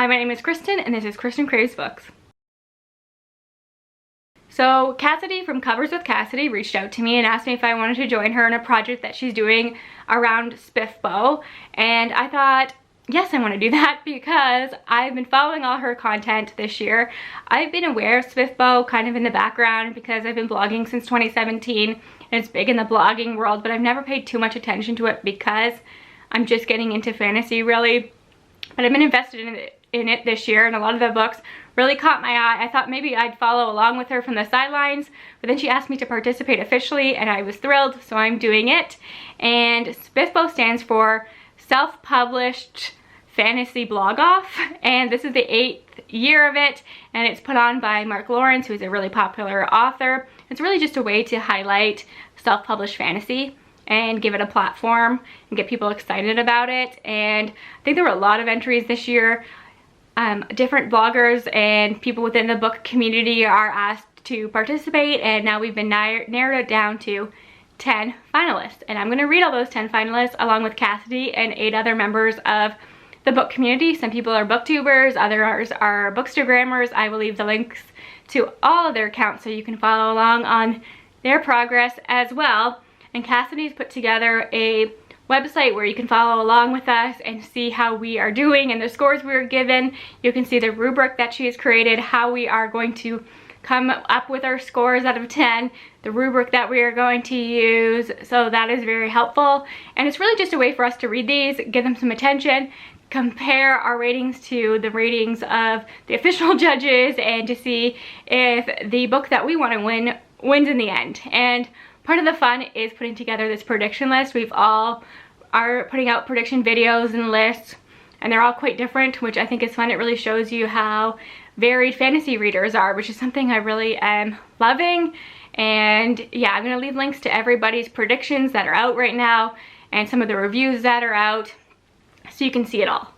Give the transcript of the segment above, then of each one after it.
Hi, my name is Kristin, and this is Kristin Kraves Books. So Cassidy from Covers with Cassidy reached out to me and asked me if I wanted to join her in a project that she's doing around SPFBO, and I thought, yes, I want to do that because I've been following all her content this year. I've been aware of SPFBO kind of in the background because I've been blogging since 2017 and it's big in the blogging world, but I've never paid too much attention to it because I'm just getting into fantasy really. But I've been invested in it this year, and a lot of the books really caught my eye. I thought maybe I'd follow along with her from the sidelines, but then she asked me to participate officially and I was thrilled, so I'm doing it. And SPFBO stands for Self-Published Fantasy Blog Off, and this is the 8th year of it, and it's put on by Mark Lawrence, who's a really popular author. It's really just a way to highlight self-published fantasy and give it a platform and get people excited about it. And I think there were a lot of entries this year. Different bloggers and people within the book community are asked to participate, and now we've been narrowed it down to 10 finalists. And I'm going to read all those 10 finalists along with Cassidy and 8 other members of the book community. Some people are booktubers, others are bookstagrammers. I will leave the links to all of their accounts so you can follow along on their progress as well. And Cassidy's put together a website where you can follow along with us and see how we are doing and the scores we were given. You can see the rubric that she has created, how we are going to come up with our scores out of 10, the rubric that we are going to use. So that is very helpful, and it's really just a way for us to read these, give them some attention, compare our ratings to the ratings of the official judges, and to see if the book that we want to win wins in the end. And part of the fun is putting together this prediction list. We've all are putting out prediction videos and lists, and they're all quite different, which I think is fun. It really shows you how varied fantasy readers are, which is something I really am loving. And yeah, I'm gonna leave links to everybody's predictions that are out right now and some of the reviews that are out so you can see it all.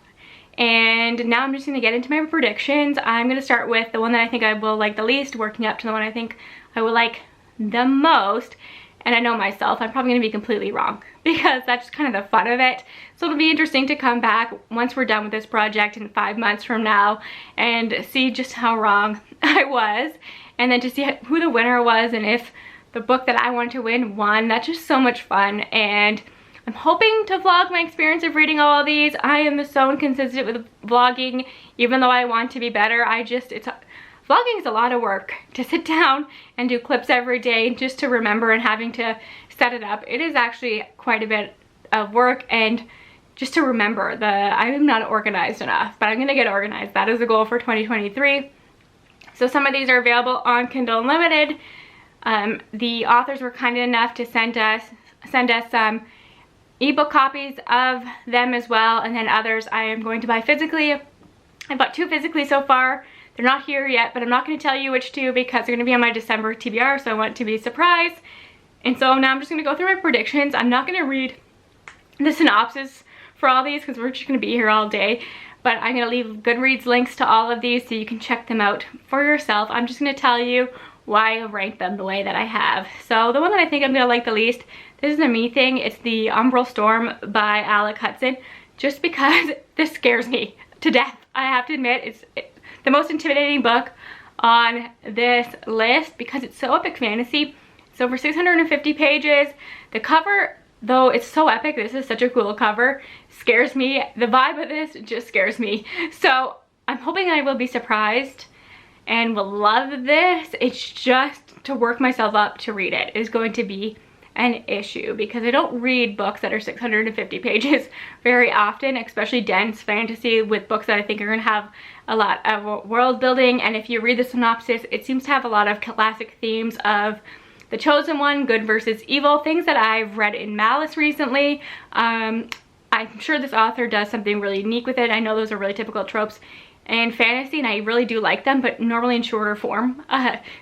And now I'm just gonna get into my predictions. I'm gonna start with the one that I think I will like the least, working up to the one I think I will like the most. And I know myself, I'm probably gonna be completely wrong because that's kind of the fun of it. So it'll be interesting to come back once we're done with this project in 5 months from now and see just how wrong I was, and then to see who the winner was and if the book that I wanted to win won. That's just so much fun, and I'm hoping to vlog my experience of reading all of these. I am so inconsistent with vlogging, even though I want to be better. Vlogging is a lot of work to sit down and do clips every day just to remember, and having to set it up. It is actually quite a bit of work, and just to remember I'm not organized enough, but I'm gonna get organized. That is a goal for 2023. So some of these are available on Kindle Unlimited. The authors were kind enough to send us some ebook copies of them as well, and then others I am going to buy physically. I bought 2 physically so far. They're not here yet, but I'm not going to tell you which 2 because they're going to be on my December TBR, so I want it to be a surprise. And so now I'm just going to go through my predictions. I'm not going to read the synopsis for all these because we're just going to be here all day, but I'm going to leave Goodreads links to all of these so you can check them out for yourself. I'm just going to tell you why I ranked them the way that I have. So the one that I think I'm going to like the least, this is a me thing. It's the UMBRAL Storm by Alec Hudson, just because this scares me to death. I have to admit, it's the most intimidating book on this list because it's so epic fantasy. It's over 650 pages. The cover, though it's so epic, this is such a cool cover, scares me. The vibe of this just scares me. So I'm hoping I will be surprised and will love this. It's just to work myself up to read it is going to be an issue because I don't read books that are 650 pages very often, especially dense fantasy with books that I think are going to have a lot of world building. And if you read the synopsis, it seems to have a lot of classic themes of the chosen one, good versus evil, things that I've read in Malice recently. I'm sure this author does something really unique with it. I know those are really typical tropes in fantasy, and I really do like them, but normally in shorter form.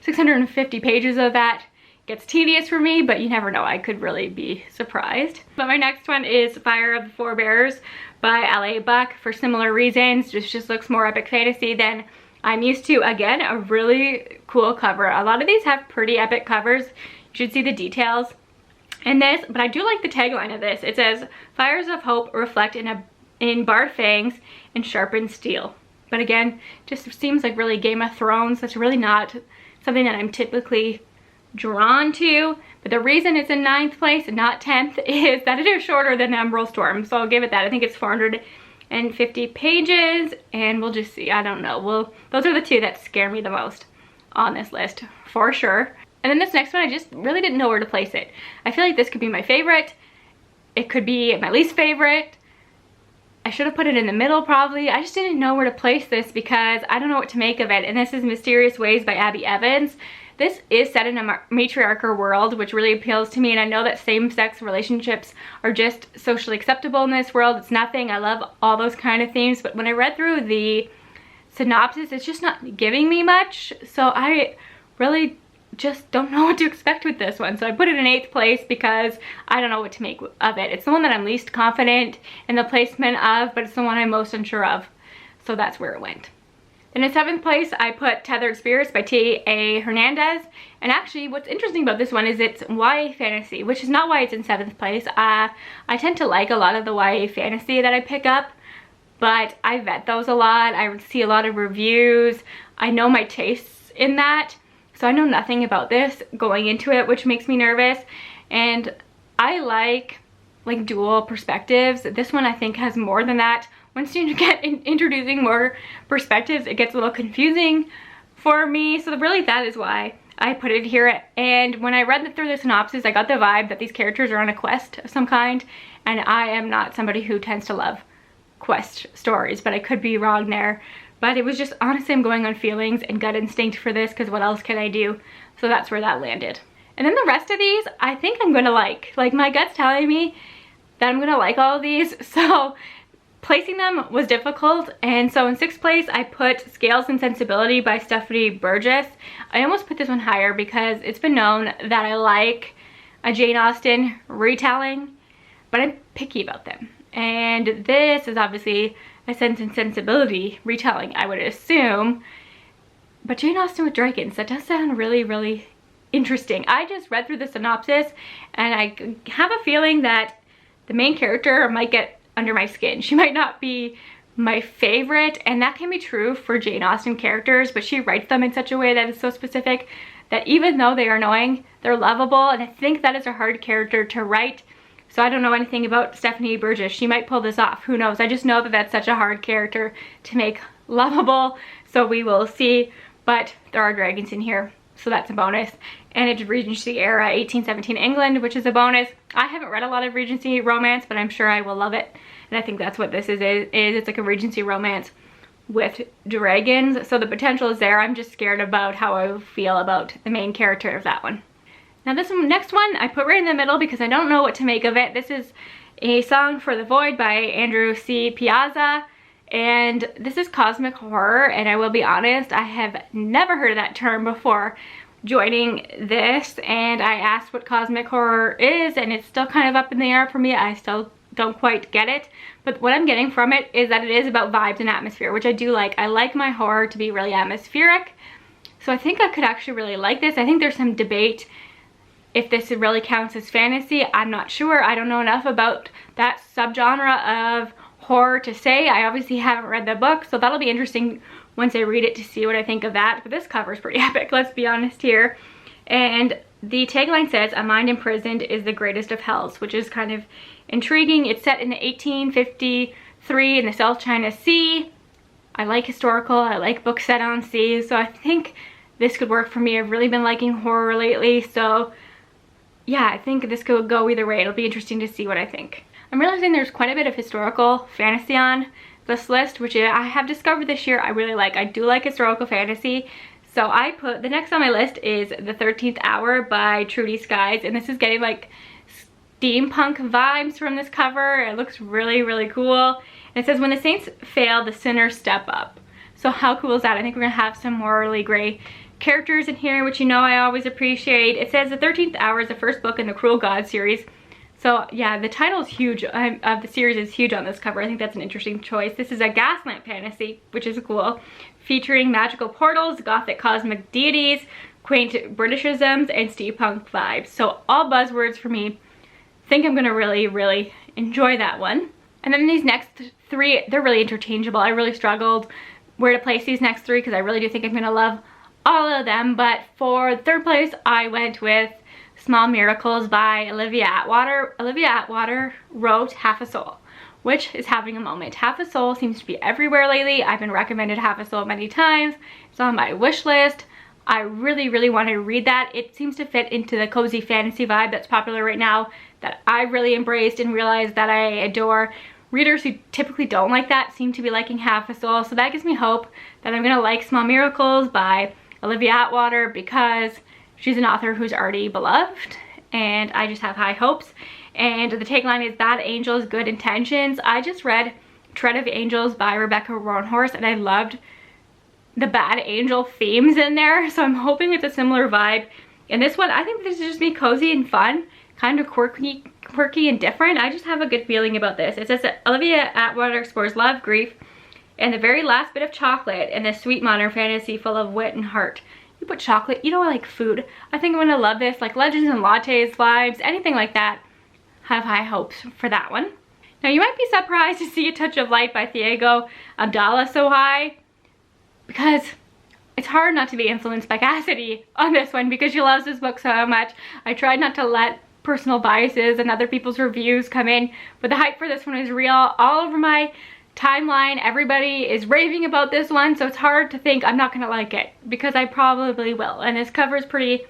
650 pages of that gets tedious for me, but you never know, I could really be surprised. But my next one is Fire of the Forebears by L.A. Buck for similar reasons. Just looks more epic fantasy than I'm used to. Again, a really cool cover. A lot of these have pretty epic covers. You should see the details in this, but I do like the tagline of this. It says, "Fires of hope reflect in barred fangs and sharpened steel." but again, just seems like really Game of Thrones. That's really not something that I'm typically drawn to. But the reason it's in 9th place and not 10th is that it is shorter than UMBRAL Storm. So I'll give it that. I think it's 450 pages, and we'll just see. I don't know. Those are the two that scare me the most on this list, for sure. And then this next one, I just really didn't know where to place it. I feel like this could be my favorite. It could be my least favorite. I should have put it in the middle probably. I just didn't know where to place this because I don't know what to make of it. And this is Mysterious Ways by Abby Evans. This is set in a matriarchal world, which really appeals to me, and I know that same-sex relationships are just socially acceptable in this world. It's nothing. I love all those kind of themes, but when I read through the synopsis, it's just not giving me much, so I really just don't know what to expect with this one. So I put it in 8th place because I don't know what to make of it. It's the one that I'm least confident in the placement of, but it's the one I'm most unsure of, so that's where it went. Then in 7th place, I put Tethered Spirits by T.A. Hernandez. And actually, what's interesting about this one is it's YA fantasy, which is not why it's in 7th place. I tend to like a lot of the YA fantasy that I pick up, but I vet those a lot. I see a lot of reviews. I know my tastes in that, so I know nothing about this going into it, which makes me nervous. And I like dual perspectives. This one I think has more than that. Once you get introducing more perspectives, it gets a little confusing for me. So really that is why I put it here. And when I read through the synopsis, I got the vibe that these characters are on a quest of some kind. And I am not somebody who tends to love quest stories, but I could be wrong there. But it was just, honestly, I'm going on feelings and gut instinct for this because what else can I do? So that's where that landed. And then the rest of these, I think I'm gonna like. Like, my gut's telling me that I'm gonna like all of these. So placing them was difficult, and so in 6th place I put Scales and Sensibility by Stephanie Burgess. I almost put this one higher because it's been known that I like a Jane Austen retelling, but I'm picky about them. And this is obviously a Sense and Sensibility retelling, I would assume, but Jane Austen with dragons, that does sound really, really interesting. I just read through the synopsis, and I have a feeling that the main character might get under my skin. She might not be my favorite, and that can be true for Jane Austen characters, but she writes them in such a way that is so specific that even though they are annoying, they're lovable, and I think that is a hard character to write. So I don't know anything about Stephanie Burgess. She might pull this off, who knows? I just know that that's such a hard character to make lovable, so we will see. But there are dragons in here, so that's a bonus. And it's Regency era, 1817 England, which is a bonus. I haven't read a lot of Regency romance, but I'm sure I will love it. And I think that's what this is. It's like a Regency romance with dragons. So the potential is there. I'm just scared about how I feel about the main character of that one. Now this one, next one, I put right in the middle because I don't know what to make of it. This is A Song for the Void by Andrew C. Piazza. And this is cosmic horror, and I will be honest, I have never heard of that term before joining this, and I asked what cosmic horror is, and it's still kind of up in the air for me. I still don't quite get it, but what I'm getting from it is that it is about vibes and atmosphere, which I do like. I like my horror to be really atmospheric, so I think I could actually really like this. I think there's some debate if this really counts as fantasy. I'm not sure. I don't know enough about that subgenre of horror to say. I obviously haven't read the book, so that'll be interesting once I read it to see what I think of that. But this cover is pretty epic, let's be honest here. And the tagline says, "A mind imprisoned is the greatest of hells," which is kind of intriguing. It's set in 1853 in the South China Sea. I like historical, I like books set on sea, so I think this could work for me. I've really been liking horror lately, so yeah, I think this could go either way. It'll be interesting to see what I think. I'm realizing there's quite a bit of historical fantasy on this list, which I have discovered this year I really like. I do like historical fantasy. So I put, the next on my list is The 13th Hour by Trudy Skies, and this is getting like steampunk vibes from this cover. It looks really, really cool. And it says, "When the saints fail, the sinners step up." So how cool is that? I think we're gonna have some morally gray characters in here, which you know I always appreciate. It says The 13th Hour is the first book in the Cruel God series. So yeah, the title is huge, of the series is huge on this cover. I think that's an interesting choice. This is a gaslamp fantasy, which is cool, featuring magical portals, gothic cosmic deities, quaint Britishisms, and steampunk vibes. So all buzzwords for me. Think I'm gonna really, really enjoy that one. And then these next three, they're really interchangeable. I really struggled where to place these next 3 because I really do think I'm gonna love all of them. But for 3rd place, I went with Small Miracles by Olivia Atwater. Olivia Atwater wrote Half a Soul, which is having a moment. Half a Soul seems to be everywhere lately. I've been recommended Half a Soul many times. It's on my wish list. I really, really want to read that. It seems to fit into the cozy fantasy vibe that's popular right now that I've really embraced and realized that I adore. Readers who typically don't like that seem to be liking Half a Soul, so that gives me hope that I'm gonna like Small Miracles by Olivia Atwater because she's an author who's already beloved, and I just have high hopes. And the tagline is Bad Angels, Good Intentions. I just read Tread of Angels by Rebecca Roanhorse, and I loved the bad angel themes in there, so I'm hoping it's a similar vibe. And this one, I think this is just be cozy and fun, kind of quirky and different. I just have a good feeling about this. It says that Olivia Atwater explores love, grief, and the very last bit of chocolate in this sweet modern fantasy full of wit and heart. You put chocolate, you know, I like food. I think I'm gonna love this, like Legends and Lattes vibes, anything like that. Have high hopes for that one. Now you might be surprised to see A Touch of Light by Thiago Abdallah so high, because it's hard not to be influenced by Cassidy on this one because she loves this book so much. I tried not to let personal biases and other people's reviews come in, but the hype for this one is real. All over my timeline, everybody is raving about this one, so it's hard to think I'm not gonna like it because I probably will. And this cover is pretty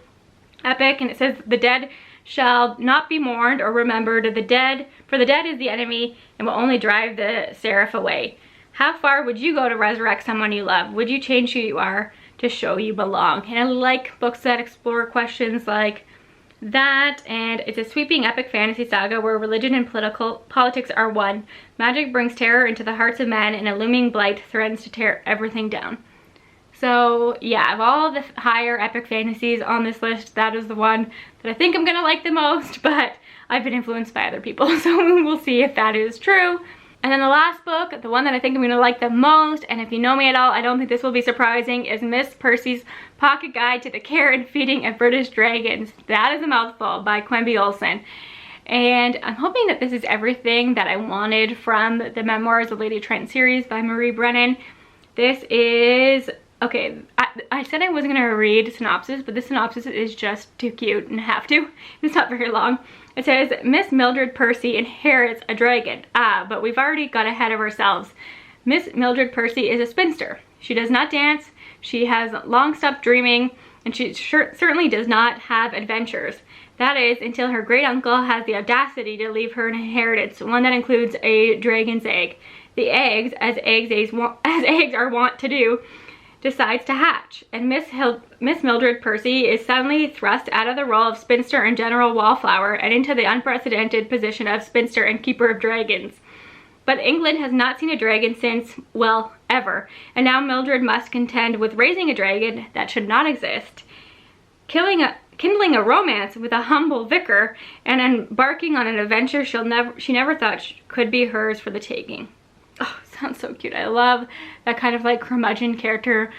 epic, and it says the dead shall not be mourned or remembered. For the dead is the enemy and will only drive the seraph away. How far would you go to resurrect someone you love? Would you change who you are to show you belong? And I like books that explore questions like that, and it's a sweeping epic fantasy saga where religion and politics are one. Magic brings terror into the hearts of men, and a looming blight threatens to tear everything down. So yeah, of all the higher epic fantasies on this list, that is the one that I think I'm gonna like the most, but I've been influenced by other people, so we'll see if that is true. And then the last book, the one that I think I'm gonna like the most, and if you know me at all, I don't think this will be surprising, is Miss Percy's Pocket Guide to the Care and Feeding of British Dragons. That is a mouthful by Quimby Olson. And I'm hoping that this is everything that I wanted from the Memoirs of Lady Trent series by Marie Brennan. This is, okay, I said I wasn't gonna read synopsis, but this synopsis is just too cute and I have to. It's not very long. It says, Miss Mildred Percy inherits a dragon. But we've already got ahead of ourselves. Miss Mildred Percy is a spinster. She does not dance, she has long stopped dreaming, and she certainly does not have adventures. That is, until her great uncle has the audacity to leave her an inheritance, one that includes a dragon's egg. The eggs, as eggs are wont to do, decides to hatch, and Miss Mildred Percy is suddenly thrust out of the role of spinster and general wallflower and into the unprecedented position of spinster and keeper of dragons. But England has not seen a dragon since, well, ever, and now Mildred must contend with raising a dragon that should not exist, kindling a romance with a humble vicar, and embarking on an adventure she never thought could be hers for the taking. Oh, sounds so cute. I love that kind of like curmudgeon character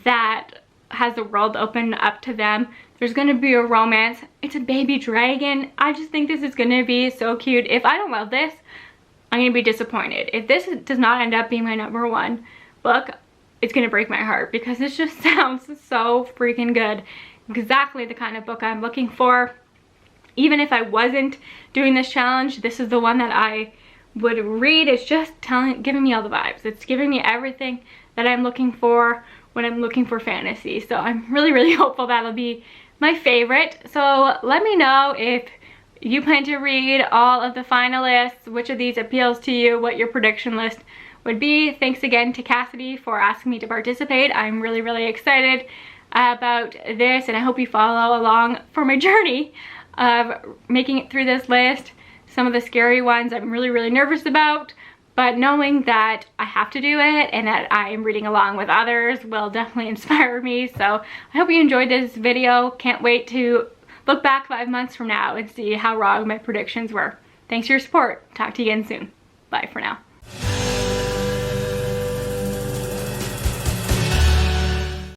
that has the world open up to them. There's gonna be a romance. It's a baby dragon. I just think this is gonna be so cute. If I don't love this, I'm gonna be disappointed. If this does not end up being my #1 book, it's gonna break my heart because this just sounds so freaking good. Exactly the kind of book I'm looking for. Even if I wasn't doing this challenge, this is the one that I would read. It's just giving me all the vibes. It's giving me everything that I'm looking for when I'm looking for fantasy. So I'm really, really hopeful that'll be my favorite. So let me know if you plan to read all of the finalists, which of these appeals to you, what your prediction list would be. Thanks again to Cassidy for asking me to participate. I'm really, really excited about this, and I hope you follow along for my journey of making it through this list. Some of the scary ones I'm really, really nervous about, but knowing that I have to do it and that I am reading along with others will definitely inspire me. So I hope you enjoyed this video. Can't wait to look back 5 months from now and see how wrong my predictions were. Thanks for your support. Talk to you again soon. Bye for now.